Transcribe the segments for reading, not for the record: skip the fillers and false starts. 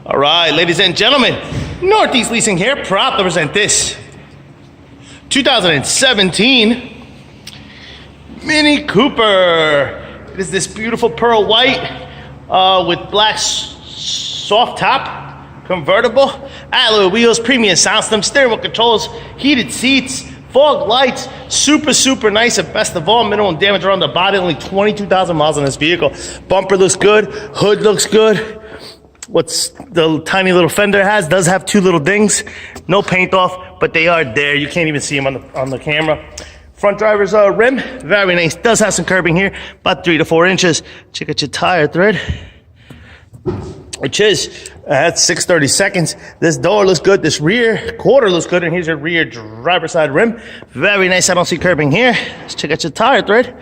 All right, ladies and gentlemen, Northeast Leasing here, proud to present this 2017 Mini Cooper. It is this beautiful pearl white with black soft top, convertible, alloy wheels, premium sound system, steering wheel controls, heated seats, fog lights, super nice, and best of all, minimum damage around the body, only 22,000 miles on this vehicle. Bumper looks good, hood looks good. What's the tiny little fender does have two little dings, no paint off, but they are there. You can't even see them on the camera. Front driver's rim, very nice. Does have some curbing here, about 3 to 4 inches. Check out your tire thread, which is at 6/32. This door looks good. This rear quarter looks good, and here's your rear driver's side rim. Very nice. I don't see curbing here. Let's check out your tire thread,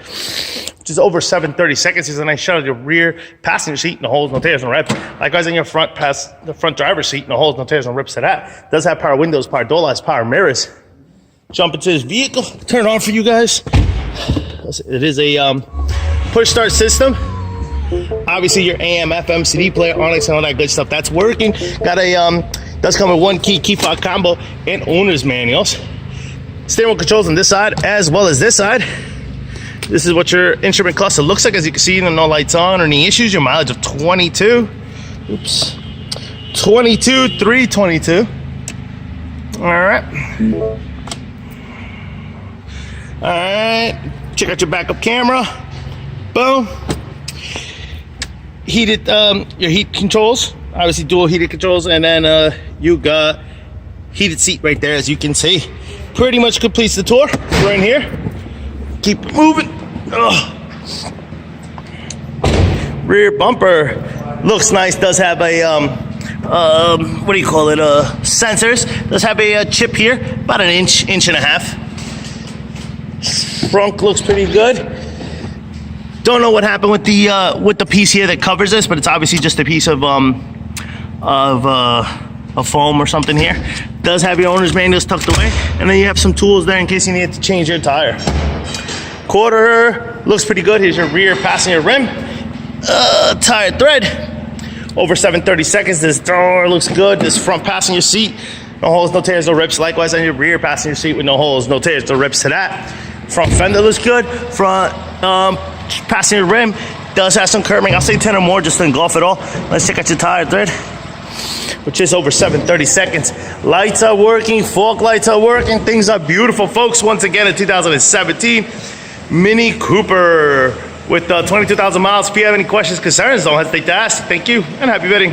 which is over 7/32. Here's a nice shot of your rear passenger seat, no holes, no tears, no rips. Likewise in your front driver's seat, no holes, no tears, no rips to that. Does have power windows, power door locks, power mirrors. Jump into this vehicle, turn it on for you guys. It is a push start system. Obviously your AM, FM, CD player, Onyx, and all that good stuff, that's working. Got a, does come with one key fob combo and owner's manuals. Steering wheel controls on this side as well as this side. This is what your instrument cluster looks like. As you can see, no lights on or any issues. Your mileage of 22,322. All right, check out your backup camera. Boom. Heated, your heat controls, obviously dual heated controls, and then you got heated seat right there, as you can see. Pretty much completes the tour. We're in here. Keep it moving. Ugh. Rear bumper looks nice. Does have a what do you call it? Sensors. Does have a chip here, about an inch and a half. Front looks pretty good. Don't know what happened with the piece here that covers this, but it's obviously just a piece of foam or something here. Does have your owner's manuals tucked away, and then you have some tools there in case you need to change your tire. Quarter looks pretty good. Here's your rear passenger rim. Tire thread, over 7/32. This door looks good. This front passenger seat, no holes, no tears, no rips. Likewise on your rear passenger seat with no holes, no tears, no rips to that. Front fender looks good. Front passenger rim does have some curbing. I'll say 10 or more just to engulf it all. Let's check out your tire thread, which is over 7/32. Lights are working, fog lights are working. Things are beautiful, folks. Once again, in 2017 Mini Cooper with 22,000 miles. If you have any questions, concerns, don't hesitate to ask. Thank you, and happy bidding.